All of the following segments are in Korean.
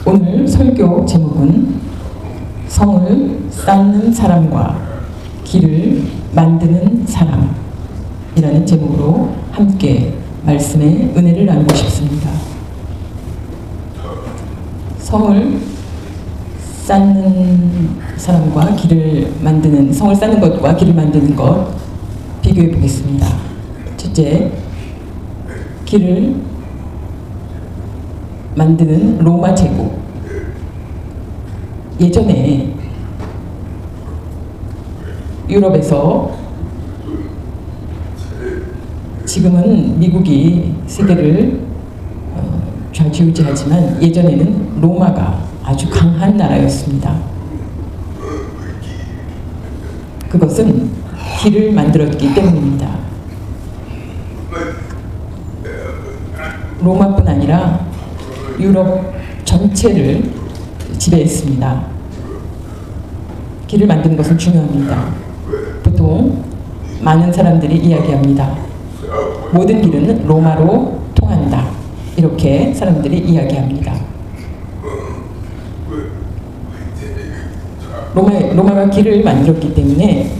오늘 설교 제목은 성을 쌓는 사람과 길을 만드는 사람이라는 제목으로 함께 말씀의 은혜를 나누고 싶습니다. 성을 쌓는 사람과 길을 만드는, 성을 쌓는 것과 길을 만드는 것 비교해 보겠습니다. 첫째, 길을 만드는 로마 제국. 예전에 유럽에서, 지금은 미국이 세계를 좌지우지하지만 예전에는 로마가 아주 강한 나라였습니다. 그것은 길을 만들었기 때문입니다. 로마뿐 아니라 유럽 전체를 지배했습니다. 길을 만드는 것은 중요합니다. 보통 많은 사람들이 이야기합니다. 모든 길은 로마로 통한다. 이렇게 사람들이 이야기합니다. 로마가 길을 만들었기 때문에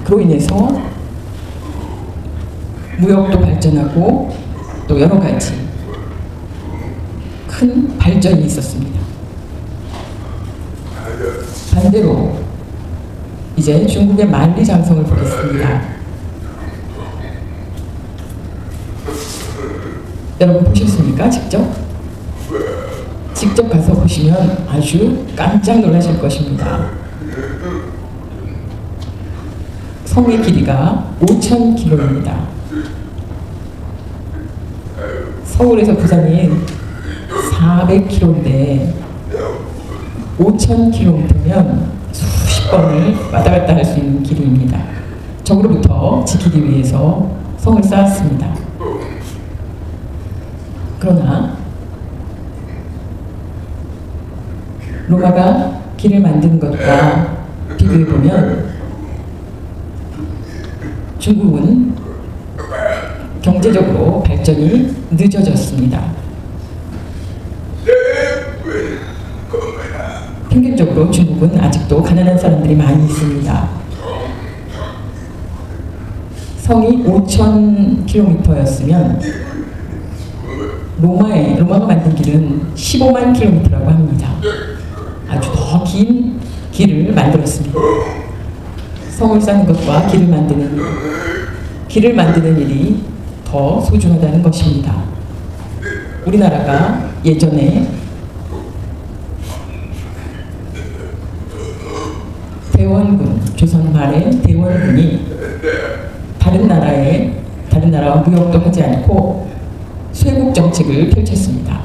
그로 인해서 무역도 발전하고 또 여러 가지 큰 발전이 있었습니다. 반대로 이제 중국의 만리장성을 보겠습니다. 여러분 보셨습니까? 직접 가서 보시면 아주 깜짝 놀라실 것입니다. 성의 길이가 5,000km입니다. 서울에서 부산이 400km인데 5,000km면 수십 번을 왔다 갔다 할 수 있는 길입니다. 적으로부터 지키기 위해서 성을 쌓았습니다. 그러나 로마가 길을 만드는 것과 비교해보면 중국은 경제적으로 발전이 늦어졌습니다. 평균적으로 중국은 아직도 가난한 사람들이 많이 있습니다. 성이 5,000km였으면 로마가 만든 길은 15만 km라고 합니다. 아주 더 긴 길을 만들었습니다. 성을 쌓는 것과 길을 만드는 일이 더 소중하다는 것입니다. 우리나라가 예전에 대원군, 조선 말의 대원군이 다른 나라와 무역도 하지 않고 쇄국 정책을 펼쳤습니다.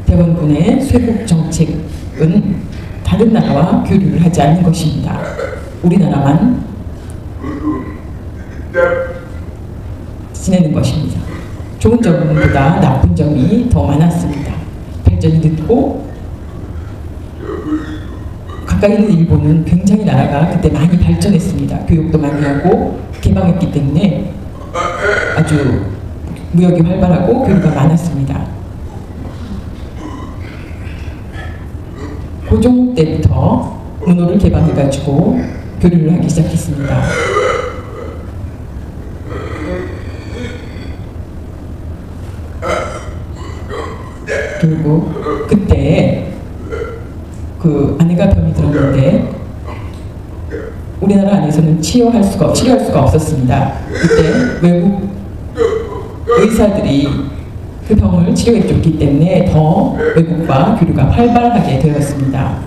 대원군의 쇄국 정책은 다른 나라와 교류를 하지 않는 것입니다. 우리나라만 지내는 것입니다. 좋은 점보다 나쁜 점이 더 많았습니다. 발전이 늦고, 가까이 있는 일본은 굉장히 나라가 그때 많이 발전했습니다. 교육도 많이 하고 개방했기 때문에 아주 무역이 활발하고 교류가 많았습니다. 고종 때부터 문호를 개방해가지고 교류를 하기 시작했습니다. 그리고 그때 그 아내가 병이 들었는데 우리나라 안에서는 치료할 수가 없었습니다. 그때 외국 의사들이 그 병을 치료해 줬기 때문에 더 외국과 교류가 활발하게 되었습니다.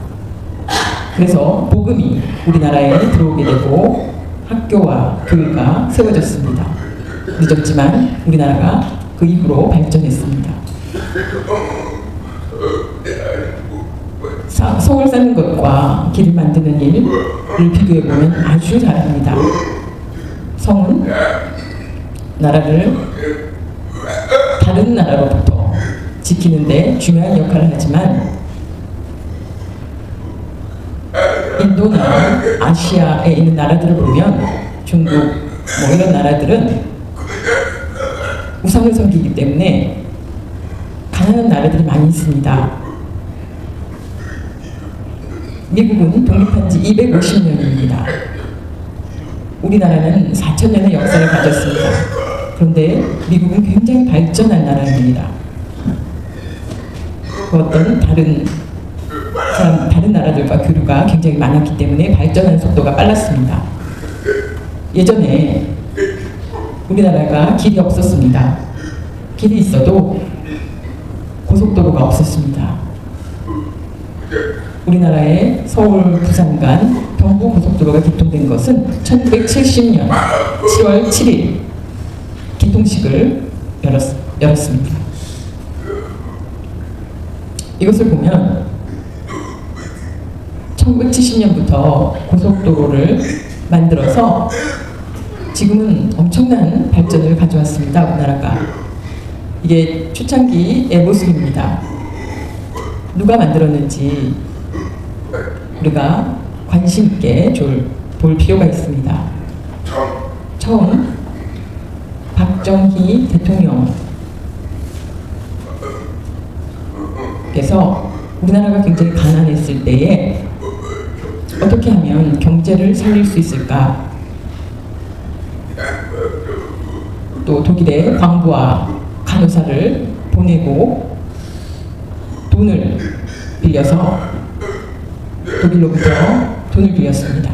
그래서 복음이 우리나라에 들어오게 되고 학교와 교회가 세워졌습니다. 늦었지만 우리나라가 그 이후로 발전했습니다. 성을 쌓는 것과 길을 만드는 일을 비교해보면 아주 다릅니다. 성은 나라를 다른 나라로부터 지키는데 중요한 역할을 하지만 인도나 아시아에 있는 나라들을 보면 중국 이런 나라들은 우상을 섬기기 때문에 가난한 나라들이 많이 있습니다. 미국은 독립한 지 250년입니다. 우리나라는 4,000년의 역사를 가졌습니다. 그런데 미국은 굉장히 발전한 나라입니다. 그 어떤 다른 나라들과 교류가 굉장히 많았기 때문에 발전하는 속도가 빨랐습니다. 예전에 우리나라가 길이 없었습니다. 길이 있어도 고속도로가 없었습니다. 우리나라의 서울, 부산 간 경부고속도로가 개통된 것은 1970년 10월 7일 개통식을 열었습니다. 이것을 보면 1970년부터 고속도로를 만들어서 지금은 엄청난 발전을 가져왔습니다. 우리나라가. 이게 초창기의 모습입니다. 누가 만들었는지 우리가 관심 있게 볼 필요가 있습니다. 처음 박정희 대통령께서 우리나라가 굉장히 가난했을 때에 어떻게 하면 경제를 살릴 수 있을까? 또 독일의 광부와 간호사를 보내고 돈을 빌려서 독일로부터 돈을 빌렸습니다.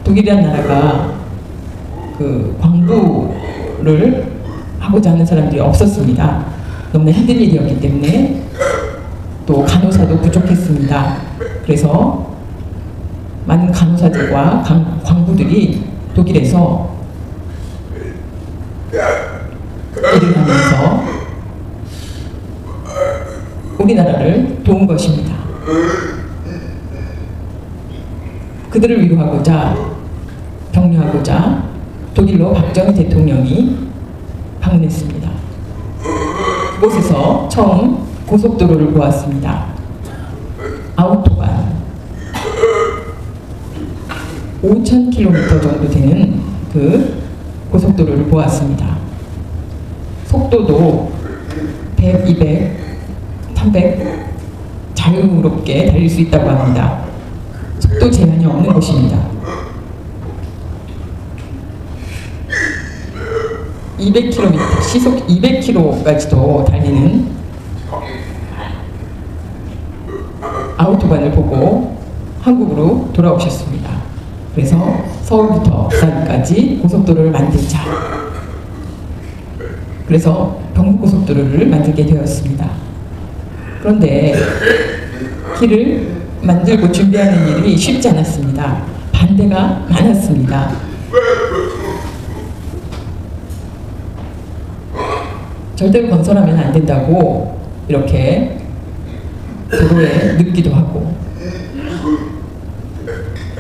독일이란 나라가 그 광부를 하고자 하는 사람들이 없었습니다. 너무나 힘든 일이었기 때문에 또 간호사도 부족했습니다. 그래서 많은 간호사들과 광부들이 독일에서 일을 하면서 우리나라를 도운 것입니다. 그들을 위로하고자 격려하고자 독일로 박정희 대통령이 방문했습니다. 그곳에서 처음 고속도로를 보았습니다. 아우토반 5,000km 정도 되는 그 고속도로를 보았습니다. 속도도 100, 200, 300 자유롭게 달릴 수 있다고 합니다. 속도 제한이 없는 곳입니다. 200km, 시속 200km까지도 달리는 아우토반을 보고 한국으로 돌아오셨습니다. 그래서 서울부터 부산까지 고속도로를 만들자. 그래서 경부고속도로를 만들게 되었습니다. 그런데 길을 만들고 준비하는 일이 쉽지 않았습니다. 반대가 많았습니다. 절대로 건설하면 안 된다고 이렇게 도로에 눕기도 하고,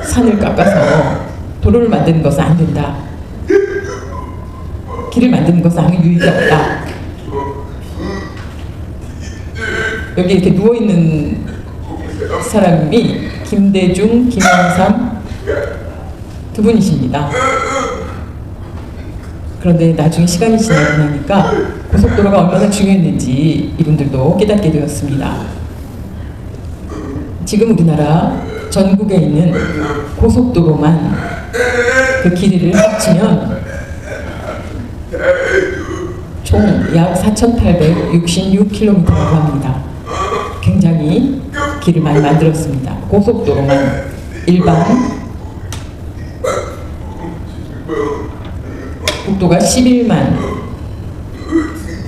산을 깎아서 도로를 만드는 것은 안 된다. 길을 만드는 것은 아무 유익이 없다. 여기 이렇게 누워있는 사람이 김대중, 김영삼 두 분이십니다. 그런데 나중에 시간이 지나고 나니까 고속도로가 얼마나 중요했는지 이분들도 깨닫게 되었습니다. 지금 우리나라 전국에 있는 고속도로만 그 길이를 합치면 총 약 4,866km라고 합니다. 굉장히 길을 많이 만들었습니다. 고속도로만 일반 국도가 11만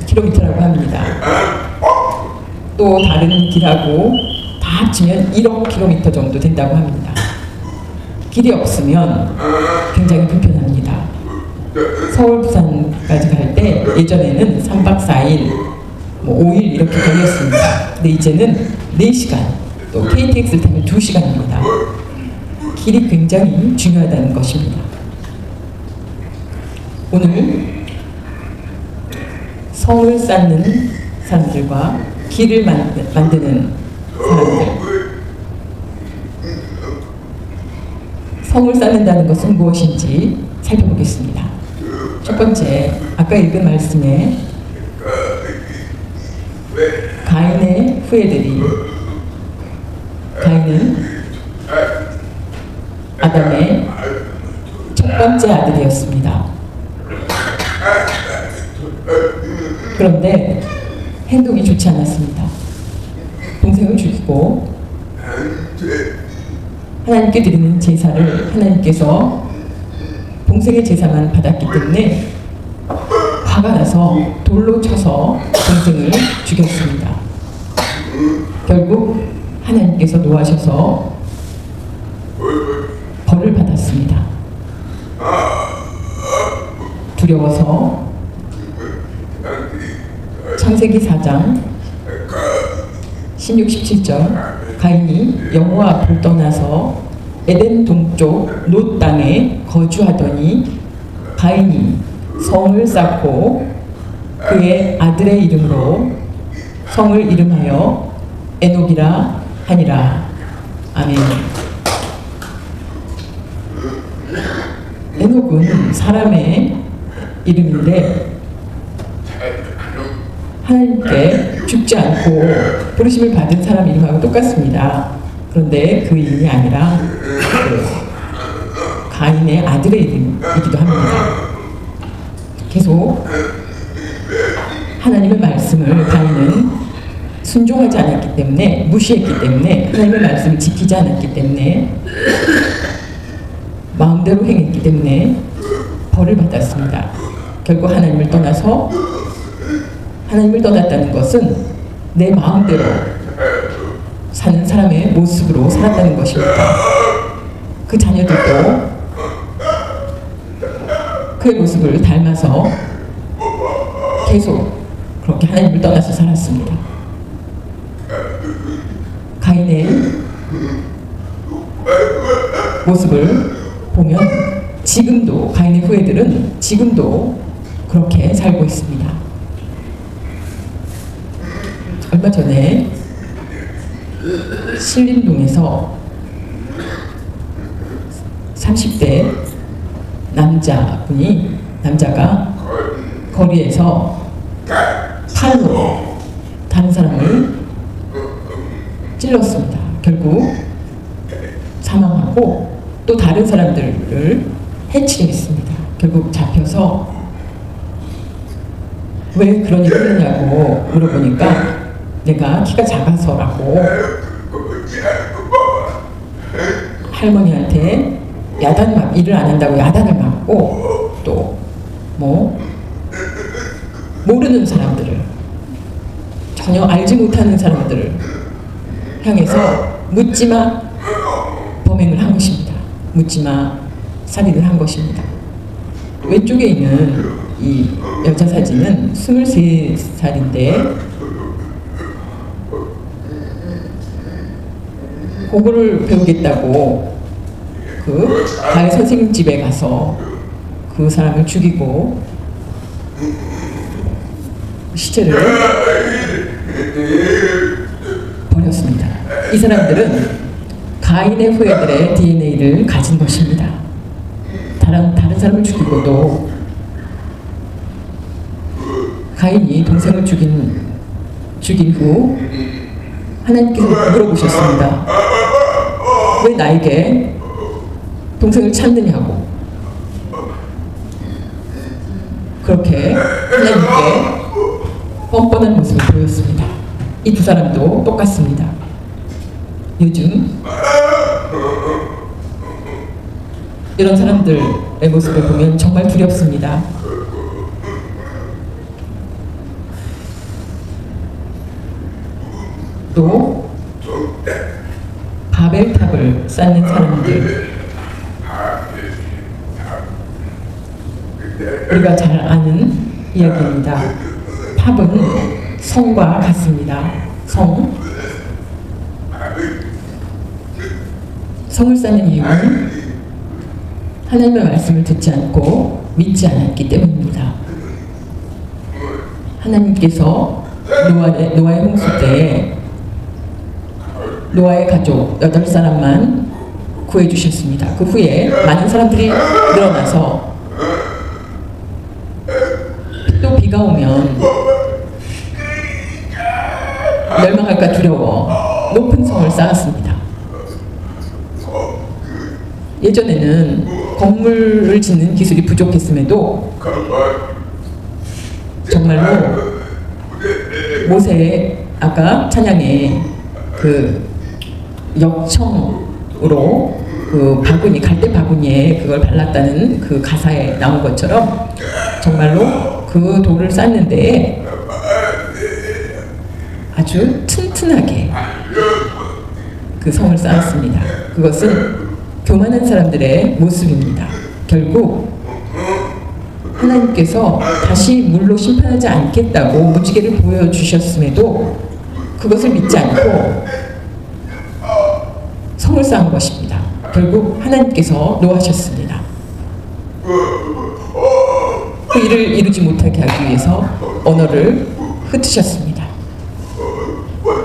km라고 합니다. 또 다른 길하고 다 합치면 1억 km 정도 된다고 합니다. 길이 없으면 굉장히 불편합니다. 서울, 부산까지 갈 때 예전에는 3박 4일, 5일 이렇게 걸렸습니다. 근데 이제는 4시간, 또 KTX를 타면 2시간입니다. 길이 굉장히 중요하다는 것입니다. 오늘 성을 쌓는 사람들과 길을 만드는 사람들, 성을 쌓는다는 것은 무엇인지 살펴보겠습니다. 첫 번째, 아까 읽은 말씀에 가인의 후예들이, 가인은 아담의 첫 번째 아들이었습니다. 그런데 행동이 좋지 않았습니다. 동생을 죽이고 하나님께 드리는 제사를 하나님께서 동생의 제사만 받았기 때문에 화가 나서 돌로 쳐서 동생을 죽였습니다. 결국 하나님께서 노하셔서 벌을 받았습니다. 두려워서 창세기 4장 16, 17절 가인이 여호와 앞을 떠나서 에덴 동쪽 놋 땅에 거주하더니 가인이 성을 쌓고 그의 아들의 이름으로 성을 이름하여 에녹이라 하니라. 아멘. 에녹은 사람의 이름인데 하나님께 죽지 않고 부르심을 받은 사람 이름하고 똑같습니다. 그런데 그 이름이 아니라 가인의 아들의 이름이기도 합니다. 계속 하나님의 말씀을 가인은 순종하지 않았기 때문에, 무시했기 때문에, 하나님의 말씀을 지키지 않았기 때문에, 마음대로 행했기 때문에 벌을 받았습니다. 결국 하나님을 떠나서, 하나님을 떠났다는 것은 내 마음대로 사는 사람의 모습으로 살았다는 것입니다. 그 자녀들도 그의 모습을 닮아서 계속 그렇게 하나님을 떠나서 살았습니다. 가인의 모습을 보면 지금도 가인의 후예들은 지금도 그렇게 살고 있습니다. 얼마 전에 신림동에서 30대 남자가 거리에서 칼로 다른 사람을 찔렀습니다. 결국 사망하고 또 다른 사람들을 해치려 했습니다. 결국 잡혀서 왜 그런 일을 했냐고 물어보니까 내가 키가 작아서라고 할머니한테 일을 안 한다고 야단을 맞고 또 모르는 사람들을, 전혀 알지 못하는 사람들을 향해서 묻지마 범행을 한 것입니다. 묻지마 살인을 한 것입니다. 왼쪽에 있는 이 여자 사진은 23살인데 고거를 배우겠다고 그 가해 선생님 집에 가서 그 사람을 죽이고 시체를 버렸습니다. 이 사람들은 가인의 후예들의 DNA를 가진 것입니다. 다른 사람을 죽이고도 가인이 동생을 죽인 후 하나님께서 물어보셨습니다. 왜 나에게 동생을 찾느냐고. 그렇게 하나님께 뻔뻔한 모습을 보였습니다. 이 두 사람도 똑같습니다. 요즘 이런 사람들의 모습을 보면 정말 두렵습니다. 또 바벨탑을 쌓는 사람들, 우리가 잘 아는 이야기입니다. 탑은 성과 같습니다. 성을 쌓는 이유는 하나님의 말씀을 듣지 않고 믿지 않았기 때문입니다. 하나님께서 노아의 홍수 때에 노아의 가족 8사람만 구해주셨습니다. 그 후에 많은 사람들이 늘어나서 또 비가 오면 누군가가 두려워 높은 성을 쌓았습니다. 예전에는 건물을 짓는 기술이 부족했음에도 정말로 모세의 아까 찬양에 그 역청으로 그 바구니, 갈대 바구니에 그걸 발랐다는 그 가사에 나온 것처럼 정말로 그 돌을 쌓는데 아주 튼튼하게 그 성을 쌓았습니다. 그것은 교만한 사람들의 모습입니다. 결국 하나님께서 다시 물로 심판하지 않겠다고 무지개를 보여주셨음에도 그것을 믿지 않고 성을 쌓은 것입니다. 결국 하나님께서 노하셨습니다. 그 일을 이루지 못하게 하기 위해서 언어를 흩으셨습니다.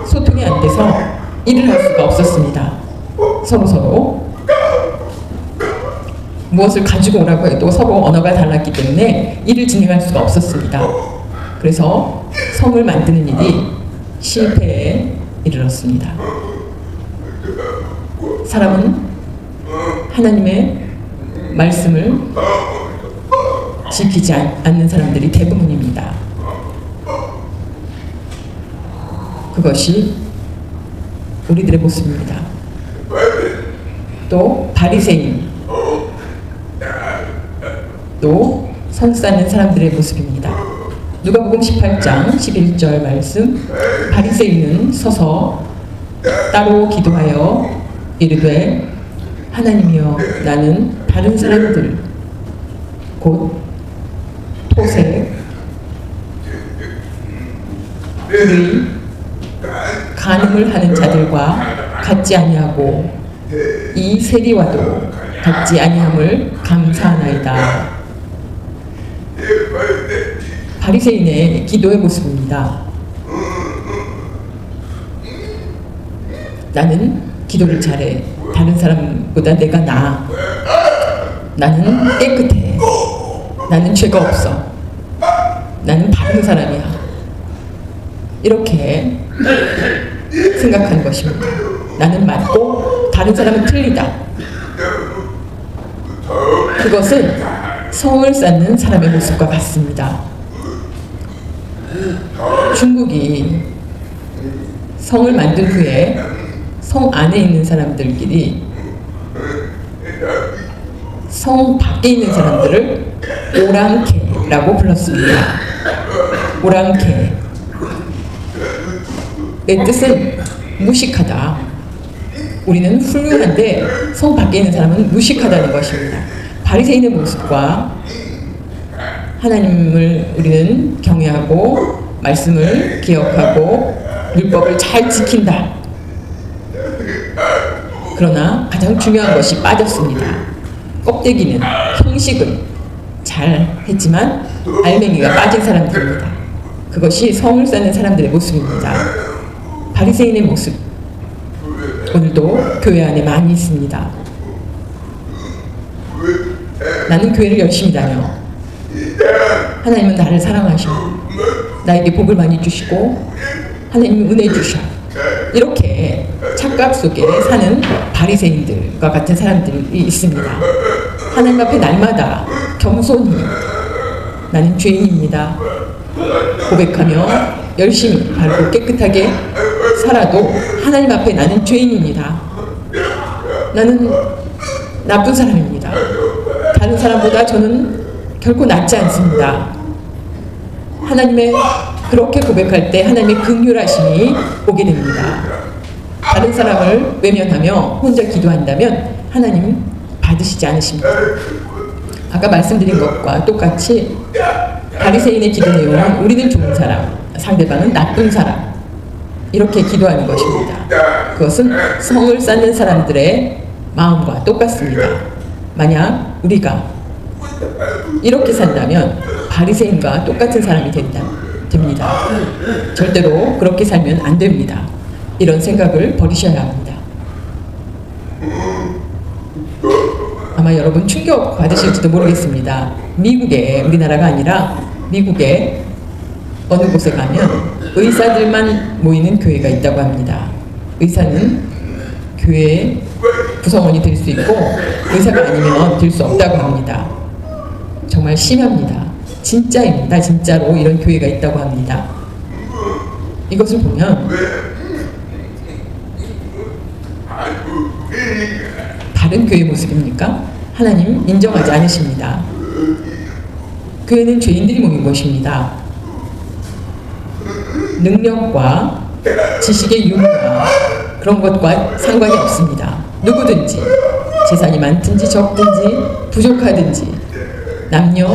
소통이 안 돼서 일을 할 수가 없었습니다. 서로 무엇을 가지고 오라고 해도 서로 언어가 달랐기 때문에 일을 진행할 수가 없었습니다. 그래서 성을 만드는 일이 실패에 이르렀습니다. 사람은 하나님의 말씀을 지키지 않는 사람들이 대부분입니다. 그것이 우리들의 모습입니다. 또 바리새인, 또 성 쌓는 사람들의 모습입니다. 누가복음 18장 11절 말씀, 바리새인은 서서 따로 기도하여 이르되 하나님이여 나는 다른 사람들 곧 토색, 불의, 간음을 하는 자들과 같지 아니하고 이 세리와도 같지 아니함을 감사하나이다. 바리새인의 기도의 모습입니다. 나는 기도를 잘해. 다른 사람보다 내가 나아. 나는 깨끗해. 나는 죄가 없어. 나는 바른 사람이야. 이렇게 생각하는 것입니다. 나는 맞고 다른 사람은 틀리다. 그것은 성을 쌓는 사람의 모습과 같습니다. 중국이 성을 만든 후에 성 안에 있는 사람들끼리 성 밖에 있는 사람들을 오랑캐라고 불렀습니다. 오랑캐. 내 뜻은 무식하다. 우리는 훌륭한데 성 밖에 있는 사람은 무식하다는 것입니다. 바리새인의 모습과 하나님을 우리는 경외하고 말씀을 기억하고 율법을 잘 지킨다. 그러나 가장 중요한 것이 빠졌습니다. 껍데기는, 형식은 잘 했지만 알맹이가 빠진 사람들입니다. 그것이 성을 쌓는 사람들의 모습입니다. 바리새인의 모습, 오늘도 교회 안에 많이 있습니다. 나는 교회를 열심히 다녀. 하나님은 나를 사랑하셔. 나에게 복을 많이 주시고 하나님은 은혜 주셔. 이렇게 착각 속에 사는 바리새인들과 같은 사람들이 있습니다. 하나님 앞에 날마다 겸손히 나는 죄인입니다. 고백하며 열심히 바르고 깨끗하게 살아도 하나님 앞에 나는 죄인입니다. 나는 나쁜 사람입니다. 다른 사람보다 저는 결코 낫지 않습니다. 하나님의 그렇게 고백할 때 하나님의 긍휼하심이 오게 됩니다. 다른 사람을 외면하며 혼자 기도한다면 하나님 받으시지 않으십니다. 아까 말씀드린 것과 똑같이 바리새인의 기도 내용은 우리는 좋은 사람, 상대방은 나쁜 사람, 이렇게 기도하는 것입니다. 그것은 성을 쌓는 사람들의 마음과 똑같습니다. 만약 우리가 이렇게 산다면 바리새인과 똑같은 사람이 됩니다. 절대로 그렇게 살면 안 됩니다. 이런 생각을 버리셔야 합니다. 아마 여러분 충격 받으실지도 모르겠습니다. 미국에, 우리나라가 아니라 미국에 어느 곳에 가면 의사들만 모이는 교회가 있다고 합니다. 의사는 교회의 구성원이 될 수 있고 의사가 아니면 될 수 없다고 합니다. 정말 심합니다. 진짜입니다. 진짜로 이런 교회가 있다고 합니다. 이것을 보면 다른 교회 모습입니까? 하나님 인정하지 않으십니다. 교회는 죄인들이 모인 것입니다. 능력과 지식의 유무나 그런 것과 상관이 없습니다. 누구든지 재산이 많든지 적든지 부족하든지 남녀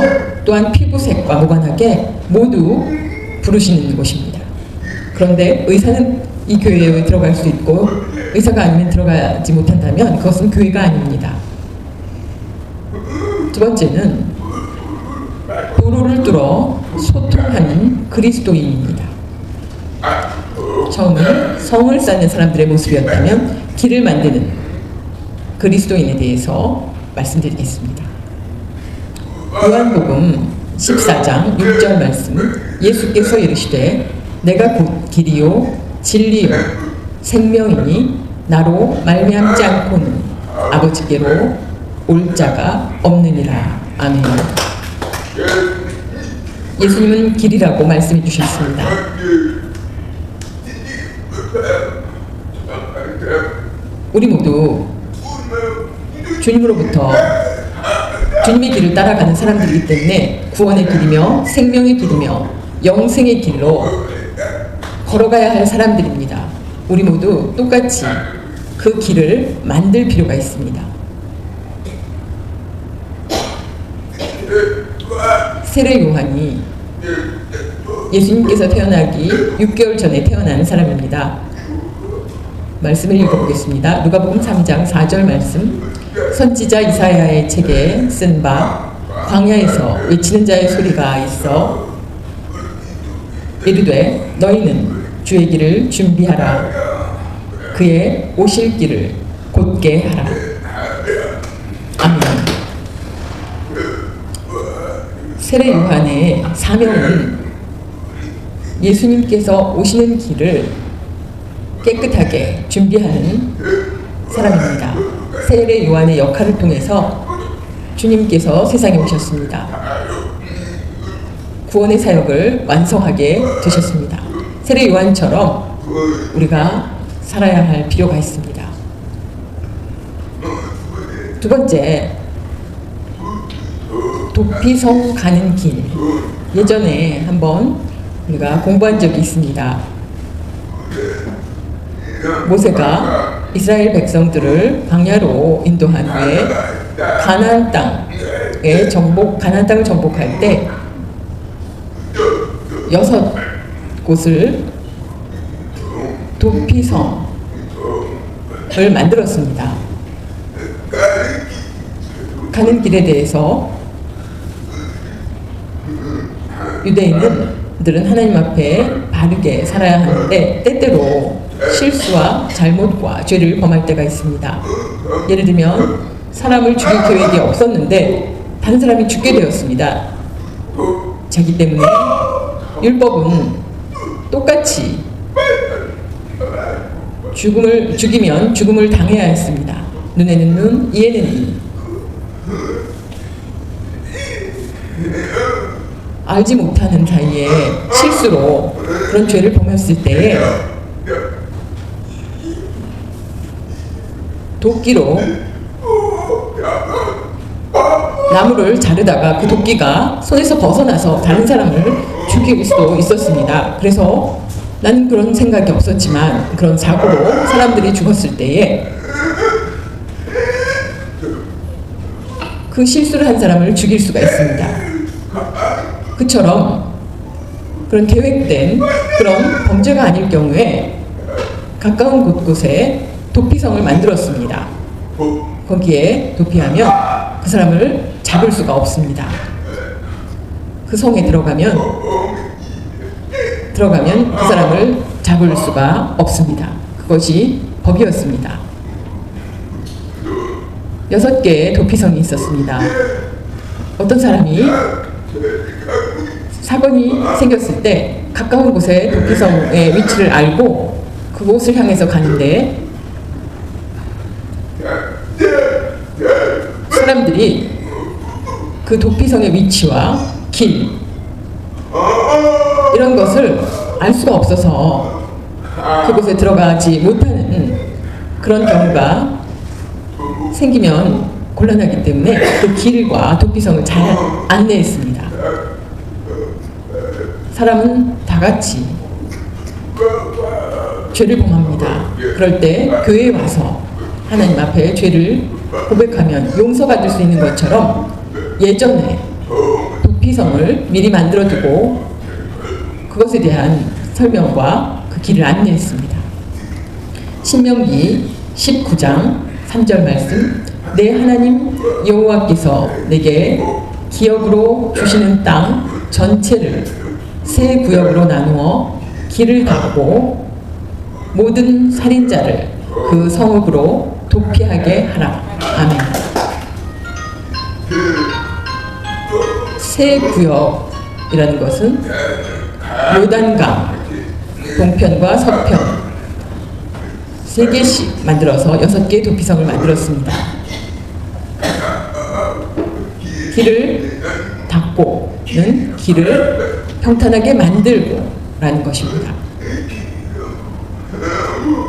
또한 피부색과 무관하게 모두 부르시는 곳입니다. 그런데 의사는 이 교회에 들어갈 수 있고 의사가 아니면 들어가지 못한다면 그것은 교회가 아닙니다. 두 번째는 도로를 뚫어 소통하는 그리스도인입니다. 처음은 성을 쌓는 사람들의 모습이었다면 길을 만드는 그리스도인에 대해서 말씀드리겠습니다. 요한복음 14장 6절 말씀, 예수께서 이르시되 내가 곧 길이요 진리요 생명이니 나로 말미암지 않고는 아버지께로 올 자가 없느니라. 아멘. 예수님은 길이라고 말씀해 주셨습니다. 우리 모두 주님으로부터 주님의 길을 따라가는 사람들이기 때문에 구원의 길이며 생명의 길이며 영생의 길로 걸어가야 할 사람들입니다. 우리 모두 똑같이 그 길을 만들 필요가 있습니다. 세례 요한이 예수님께서 태어나기 6개월 전에 태어난 사람입니다. 말씀을 읽어보겠습니다. 누가복음 3장 4절 말씀. 선지자 이사야의 책에 쓴 바 광야에서 외치는 자의 소리가 있어 이르되 너희는 주의 길을 준비하라. 그의 오실 길을 곧게 하라. 아멘. 세례 요한의 사명은 예수님께서 오시는 길을 깨끗하게 준비하는 사람입니다. 세례 요한의 역할을 통해서 주님께서 세상에 오셨습니다. 구원의 사역을 완성하게 되셨습니다. 세례 요한처럼 우리가 살아야 할 필요가 있습니다. 두 번째, 도피성 가는 길. 예전에 한번 우리가 공부한 적이 있습니다. 모세가 이스라엘 백성들을 광야로 인도한 후에 가나안 땅을 정복할 때 6곳을 도피성을 만들었습니다. 가는 길에 대해서 유대인들은 하나님 앞에 바르게 살아야 하는데 때때로 실수와 잘못과 죄를 범할 때가 있습니다. 예를 들면 사람을 죽일 계획이 없었는데 다른 사람이 죽게 되었습니다. 자기 때문에 율법은 똑같이 죽이면 죽음을 당해야 했습니다. 눈에는 눈, 이에는 이. 알지 못하는 사이에 실수로 그런 죄를 범했을 때에 도끼로 나무를 자르다가 그 도끼가 손에서 벗어나서 다른 사람을 죽일 수도 있었습니다. 그래서 나는 그런 생각이 없었지만 그런 사고로 사람들이 죽었을 때에 그 실수를 한 사람을 죽일 수가 있습니다. 그처럼 그런 계획된 그런 범죄가 아닐 경우에 가까운 곳곳에 도피성을 만들었습니다. 거기에 도피하면 그 사람을 잡을 수가 없습니다. 그 성에 들어가면 그 사람을 잡을 수가 없습니다. 그것이 법이었습니다. 6개의 도피성이 있었습니다. 어떤 사람이 사건이 생겼을 때 가까운 곳에 도피성의 위치를 알고 그곳을 향해서 가는데 사람들이 그 도피성의 위치와 길 이런 것을 알 수가 없어서 그곳에 들어가지 못하는 그런 경우가 생기면 곤란하기 때문에 그 길과 도피성을 잘 안내했습니다. 사람은 다 같이 죄를 범합니다. 그럴 때 교회에 와서 하나님 앞에 죄를 고백하면 용서받을 수 있는 것처럼 예전에 도피성을 미리 만들어두고 그것에 대한 설명과 그 길을 안내했습니다. 신명기 19장 3절 말씀, 내 하나님 여호와께서 내게 기업으로 주시는 땅 전체를 세 구역으로 나누어 길을 닫고 모든 살인자를 그 성읍으로 도피하게 하라. 아멘. 세 구역이라는 것은 요단강 동편과 서편 3개씩 만들어서 6개의 도피성을 만들었습니다. 길을 닫고는 길을 평탄하게 만들고 라는 것입니다.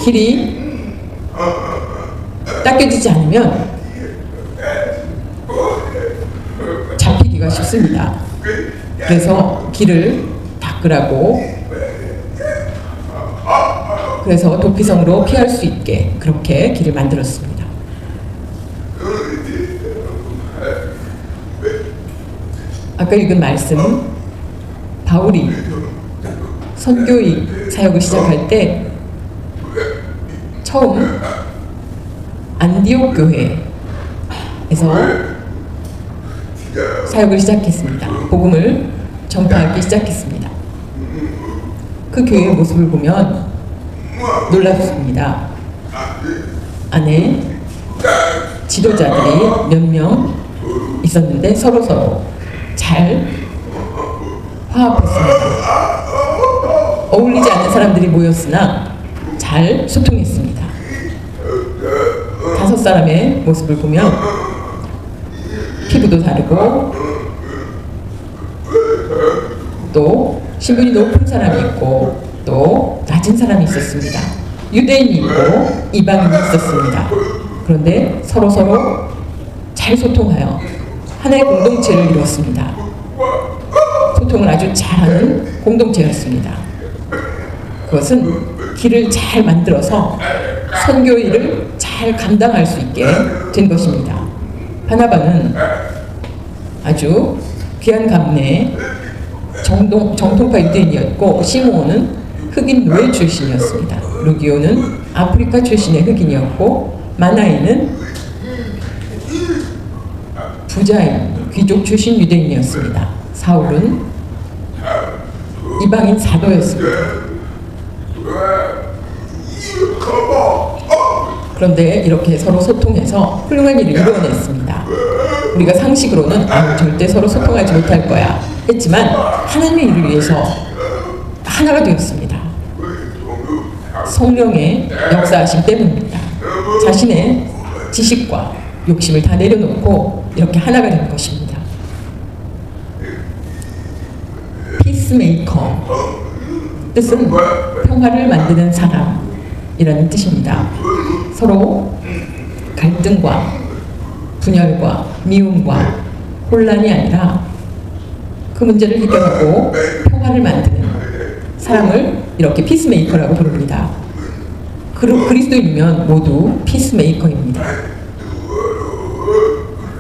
길이 닦여지지 않으면 잡히기가 쉽습니다. 그래서 길을 닦으라고, 그래서 도피성으로 피할 수 있게 그렇게 길을 만들었습니다. 아까 읽은 말씀, 바울이 선교의 사역을 시작할 때 처음 안디옥 교회에서 사역을 시작했습니다. 복음을 전파하기 시작했습니다. 그 교회의 모습을 보면 놀랍습니다. 안에 지도자들이 몇 명 있었는데 서로서로 잘 화합했습니다. 어울리지 않는 사람들이 모였으나 잘 소통했습니다. 5사람의 모습을 보면 피부도 다르고 또 신분이 높은 사람이 있고 또 낮은 사람이 있었습니다. 유대인이 있고 이방인이 있었습니다. 그런데 서로서로 잘 소통하여 하나의 공동체를 이루었습니다. 소통을 아주 잘하는 공동체였습니다. 그것은 길을 잘 만들어서 선교 일을 잘 감당할 수 있게 된 것입니다. 바나바는 아주 귀한 감내의 정통파 유대인이었고, 시므온은 흑인 노예 출신이었습니다. 루기오는 아프리카 출신의 흑인이었고, 마나이는 부자인 귀족 출신 유대인이었습니다. 사울은 이방인 사도였습니다. 그런데 이렇게 서로 소통해서 훌륭한 일을 이루어냈습니다. 우리가 상식으로는 절대 서로 소통하지 못할 거야 했지만 하나님의 일을 위해서 하나가 되었습니다. 성령의 역사하심 때문입니다. 자신의 지식과 욕심을 다 내려놓고 이렇게 하나가 된 것입니다. 피스메이커 뜻은 평화를 만드는 사람이라는 뜻입니다. 서로 갈등과 분열과 미움과 혼란이 아니라 그 문제를 해결하고 평화를 만드는 사람을 이렇게 피스메이커라고 부릅니다. 그리스도인이면 모두 피스메이커입니다.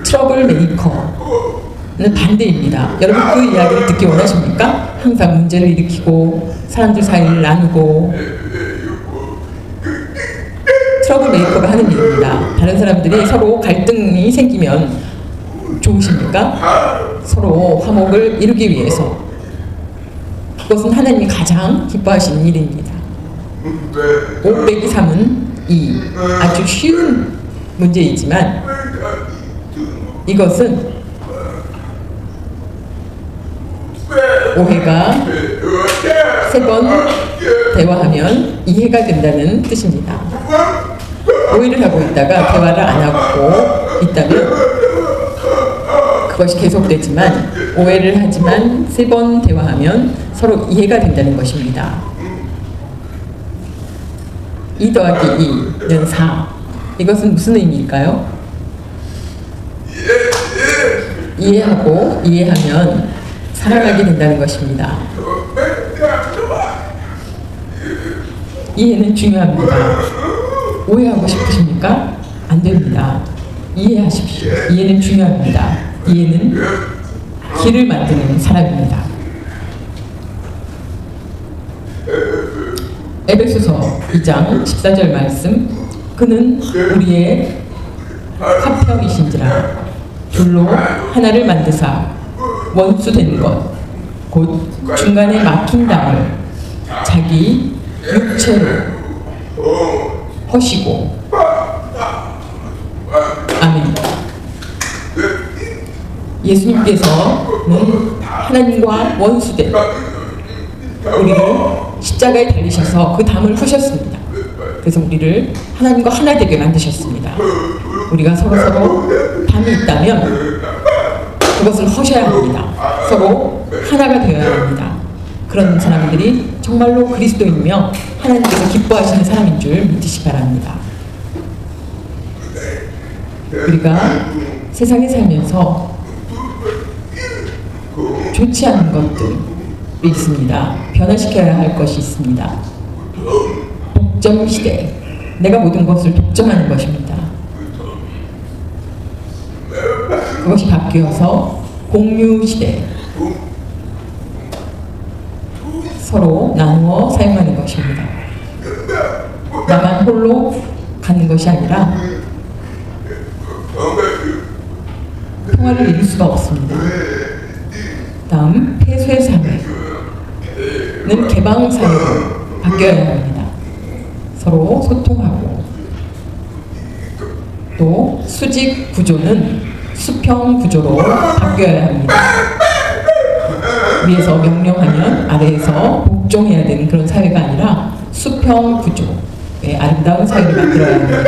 트러블 메이커는 반대입니다. 여러분 그 이야기를 듣기 원하십니까? 항상 문제를 일으키고 사람들 사이를 나누고 트러블 메이커가 하는 일입니다. 다른 사람들이 서로 갈등이 생기면 좋으십니까? 서로 화목을 이루기 위해서. 그것은 하나님이 가장 기뻐하시는 일입니다. 5 빼기 3은 2. 아주 쉬운 문제이지만 이것은 오해가 3번 대화하면 이해가 된다는 뜻입니다. 오해를 하고 있다가 대화를 안 하고 있다면 그것이 계속되지만, 오해를 하지만 3번 대화하면 서로 이해가 된다는 것입니다. 2 더하기 2는 4. 이것은 무슨 의미일까요? 이해하고 이해하면 사랑하게 된다는 것입니다. 이해는 중요합니다. 오해하고 싶으십니까? 안 됩니다. 이해하십시오. 이해는 중요합니다. 이해는 길을 만드는 사람입니다. 에베소서 2장 14절 말씀, 그는 우리의 화평이신지라 둘로 하나를 만드사 원수된 것 곧 중간에 막힌 담을 자기 육체로 허시고. 아멘. 예수님께서는 하나님과 원수된 우리를 십자가에 달리셔서 그 담을 푸셨습니다. 그래서 우리를 하나님과 하나 되게 만드셨습니다. 우리가 서로 담이 있다면 그것을 허셔야 합니다. 서로 하나가 되어야 합니다. 그런 사람들이 정말로 그리스도이며 하나님께서 기뻐하시는 사람인 줄 믿으시 바랍니다. 우리가 세상에 살면서 좋지 않은 것들이 있습니다. 변화시켜야 할 것이 있습니다. 독점 시대, 내가 모든 것을 독점하는 것입니다. 그것이 바뀌어서 공유 시대, 서로 나누어 사용하는 것입니다. 나만 홀로 가는 것이 아니라 평화를 이룰 수가 없습니다. 다음, 폐쇄 사회는 개방 사회로 바뀌어야 합니다. 서로 소통하고, 또 수직 구조는 수평 구조로 바뀌어야 합니다. 위에서 명령하면 아래에서 복종해야 되는 그런 사회가 아니라 수평 구조의 아름다운 사회를 만들어야 합니다.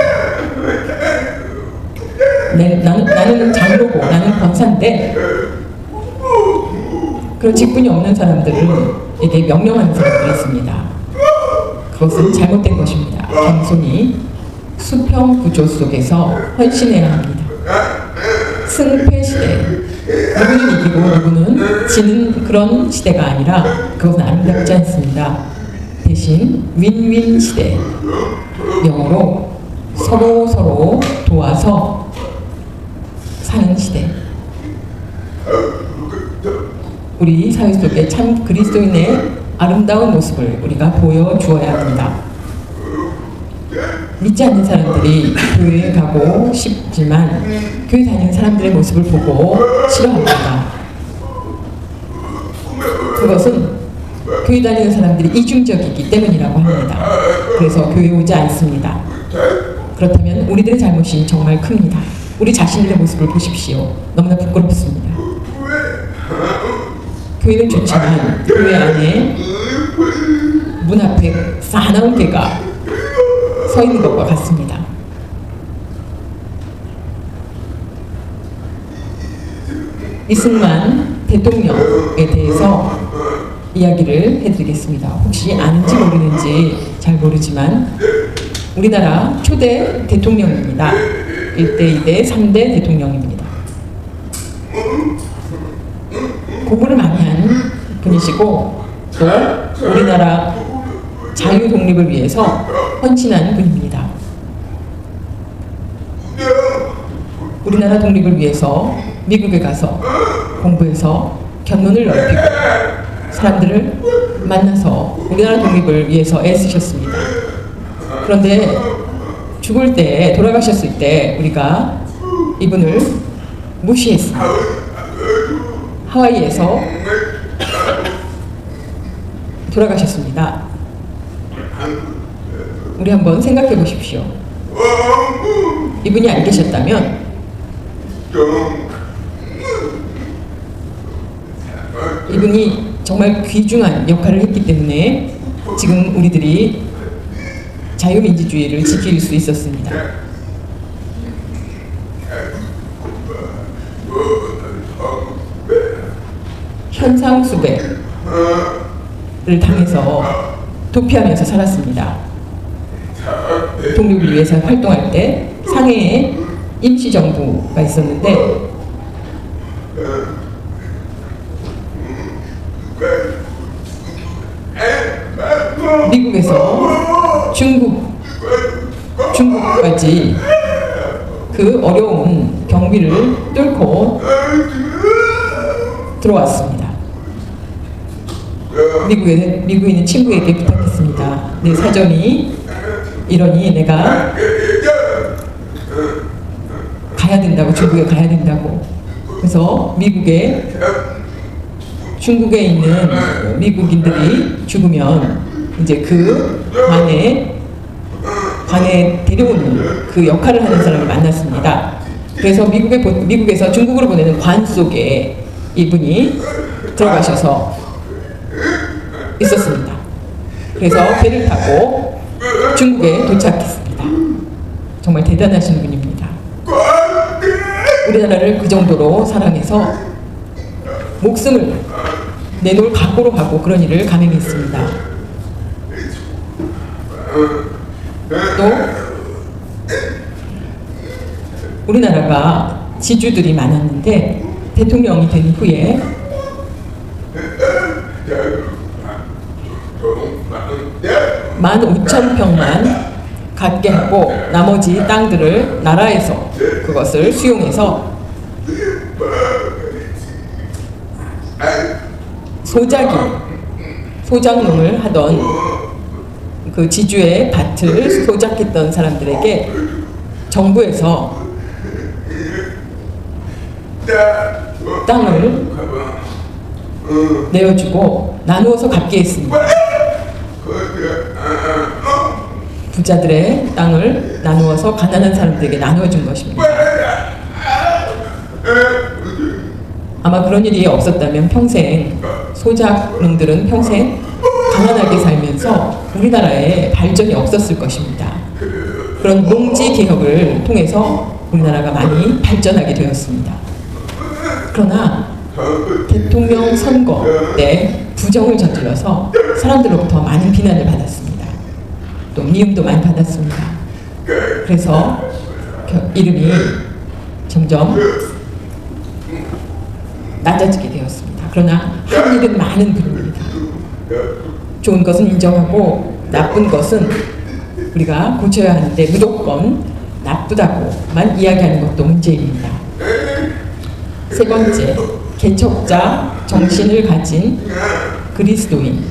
나는 장로고 나는 권사인데 그런 직분이 없는 사람들에게 명령하는 사람들이 있습니다. 그것은 잘못된 것입니다. 겸손히 수평 구조 속에서 헌신해야 합니다. 승패 시대, 누구는 이기고 누구는 지는 그런 시대가 아니라 그것은 아름답지 않습니다. 대신 윈윈 시대, 영어로 서로 도와서 사는 시대. 우리 사회 속에 참 그리스도인의 아름다운 모습을 우리가 보여주어야 합니다. 믿지 않는 사람들이 교회에 가고 싶지만 교회 다니는 사람들의 모습을 보고 싫어합니다. 그것은 교회 다니는 사람들이 이중적이기 때문이라고 합니다. 그래서 교회에 오지 않습니다. 그렇다면 우리들의 잘못이 정말 큽니다. 우리 자신들의 모습을 보십시오. 너무나 부끄럽습니다. 교회는 좋지만 교회 안에 문 앞에 사나운 개가 서 있는 것과 같습니다. 이승만 대통령에 대해서 이야기를 해드리겠습니다. 혹시 아는지 모르는지 잘 모르지만 우리나라 초대 대통령입니다. 1대, 2대, 3대 대통령입니다. 공부를 많이 한 분이시고 또 우리나라 자유 독립을 위해서 헌신한 분입니다. 우리나라 독립을 위해서 미국에 가서 공부해서 견문을 넓히고 사람들을 만나서 우리나라 독립을 위해서 애쓰셨습니다. 그런데 죽을 때, 돌아가셨을 때 우리가 이분을 무시했습니다. 하와이에서 돌아가셨습니다. 우리 한번 생각해 보십시오. 이분이 안 계셨다면 이분이 정말 귀중한 역할을 했기 때문에 지금 우리들이 자유민주주의를 지킬 수 있었습니다. 현상수배를 당해서 도피하면서 살았습니다. 독립을 위해서 활동할 때 상해에 임시정부가 있었는데 미국에서 중국까지 그 어려운 경비를 뚫고 들어왔습니다. 미국에 있는 친구에게 부탁했습니다. 내 사정이 이러니 내가 가야 된다고, 중국에 가야 된다고. 그래서 중국에 있는 미국인들이 죽으면 이제 그 관에 데려오는 그 역할을 하는 사람을 만났습니다. 그래서 미국에서 중국으로 보내는 관 속에 이분이 들어가셔서 있었습니다. 그래서 배를 타고 중국에 도착했습니다. 정말 대단하신 분입니다. 우리나라를 그 정도로 사랑해서 목숨을 내놓을 각오로 하고 그런 일을 감행했습니다. 또 우리나라가 지주들이 많았는데 대통령이 된 후에 만 5,000평만 갖게 하고 나머지 땅들을 나라에서 그것을 수용해서 소작농을 하던 그 지주의 밭을 소작했던 사람들에게 정부에서 땅을 내어주고 나누어서 갚게 했습니다. 부자들의 땅을 나누어서 가난한 사람들에게 나누어준 것입니다. 아마 그런 일이 없었다면 평생 소작농들은 평생 가난하게 살면서 우리나라에 발전이 없었을 것입니다. 그런 농지 개혁을 통해서 우리나라가 많이 발전하게 되었습니다. 그러나 대통령 선거 때 부정을 저질러서 사람들로부터 많은 비난을 받았습니다. 또 미움도 많이 받았습니다. 그래서 이름이 점점 낮아지게 되었습니다. 그러나 한 일은 많은 분입니다. 좋은 것은 인정하고 나쁜 것은 우리가 고쳐야 하는데 무조건 나쁘다고만 이야기하는 것도 문제입니다. 세 번째, 개척자 정신을 가진 그리스도인.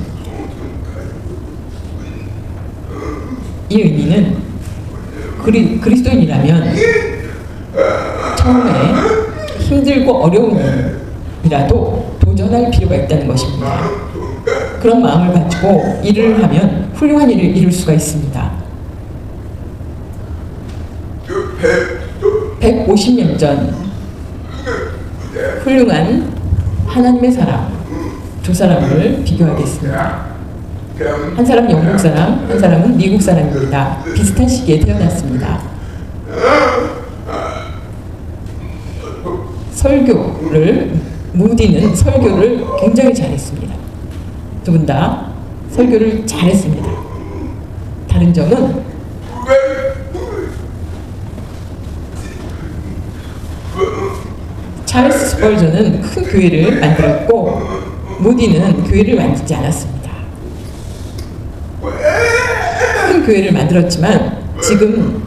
이 의미는 그리스도인이라면 처음에 힘들고 어려운 일이라도 도전할 필요가 있다는 것입니다. 그런 마음을 가지고 일을 하면 훌륭한 일을 이룰 수가 있습니다. 150년 전 훌륭한 하나님의 사람 두 사람을 비교하겠습니다. 한 사람은 영국 사람, 한 사람은 미국 사람입니다. 비슷한 시기에 태어났습니다. 무디는 설교를 굉장히 잘했습니다. 두 분 다 설교를 잘했습니다. 다른 점은 찰스 스펄전은 큰 교회를 만들었고 무디는 교회를 만들지 않았습니다. 큰 교회를 만들었지만 지금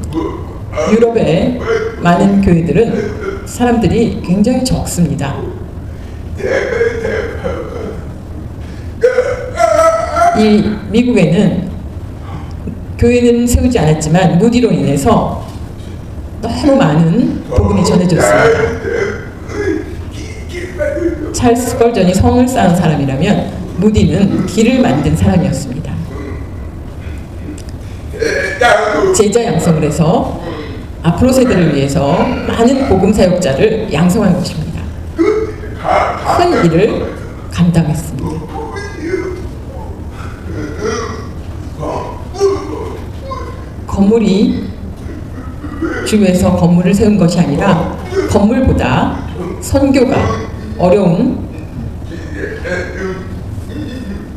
유럽의 많은 교회들은 사람들이 굉장히 적습니다. 이 미국에는 교회는 세우지 않았지만 무디로 인해서 너무 많은 복음이 전해졌습니다. 찰스 스펄전이 성을 쌓은 사람이라면 무디는 길을 만든 사람이었습니다. 제자 양성을 해서 앞으로 세대를 위해서 많은 복음 사역자를 양성한 것입니다. 큰 일을 감당했습니다. 건물이 주요해서 건물을 세운 것이 아니라 건물보다 선교가 어려운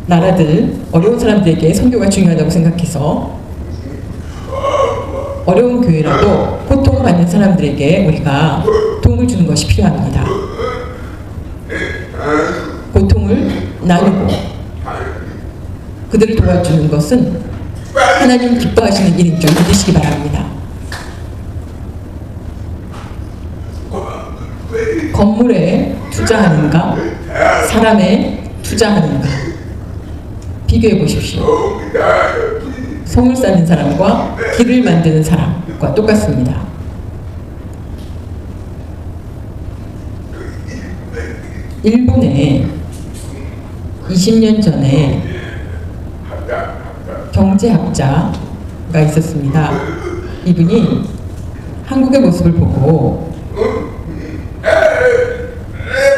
나라들, 어려운 사람들에게 선교가 중요하다고 생각해서 어려운 교회라도 고통받는 사람들에게 우리가 도움을 주는 것이 필요합니다. 고통을 나누고 그들을 도와주는 것은 하나님 기뻐하시는 일인 줄 믿으시기 바랍니다. 건물에 투자하는가, 사람에 투자하는가 비교해 보십시오. 성을 쌓는 사람과 길을 만드는 사람과 똑같습니다. 일본에 20년 전에 경제학자가 있었습니다. 이분이 한국의 모습을 보고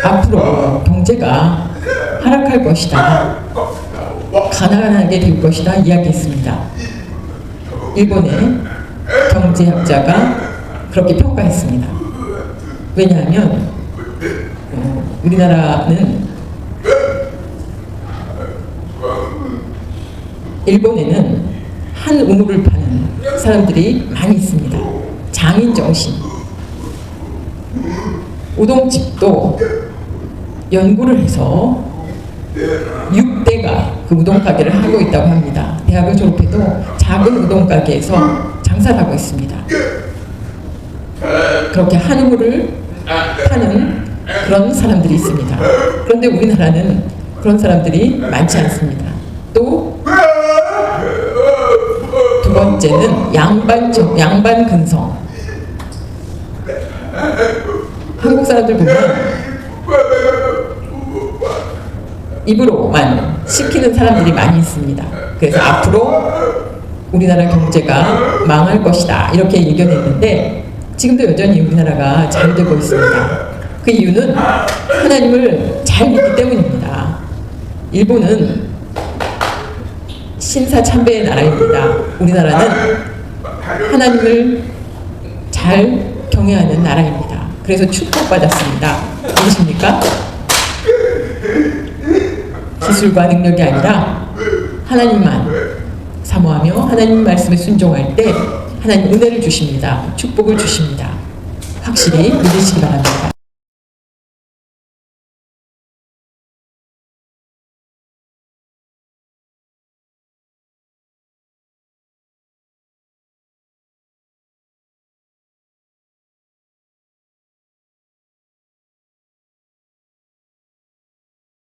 앞으로 경제가 하락할 것이다, 가난하게 될 것이다 이야기했습니다. 일본의 경제학자가 그렇게 평가했습니다. 왜냐하면 우리나라는 일본에는 한 우물을 파는 사람들이 많이 있습니다. 장인 정신. 우동집도 연구를 해서 6대가 그 우동가게를 하고 있다고 합니다. 대학을 졸업해도 작은 우동가게에서 장사를 하고 있습니다. 그렇게 한 우물을 파는 그런 사람들이 있습니다. 그런데 우리나라는 그런 사람들이 많지 않습니다. 또 두 번째는 양반 근성. 한국 사람들 보면 입으로만 시키는 사람들이 많이 있습니다. 그래서 앞으로 우리나라 경제가 망할 것이다 이렇게 예견했는데 지금도 여전히 우리나라가 잘 되고 있습니다. 그 이유는 하나님을 잘 믿기 때문입니다. 일본은 신사참배의 나라입니다. 우리나라는 하나님을 잘 경외하는 나라입니다. 그래서 축복받았습니다. 믿으십니까? 기술과 능력이 아니라 하나님만 사모하며 하나님 말씀에 순종할 때 하나님 은혜를 주십니다. 축복을 주십니다. 확실히 믿으시기 바랍니다.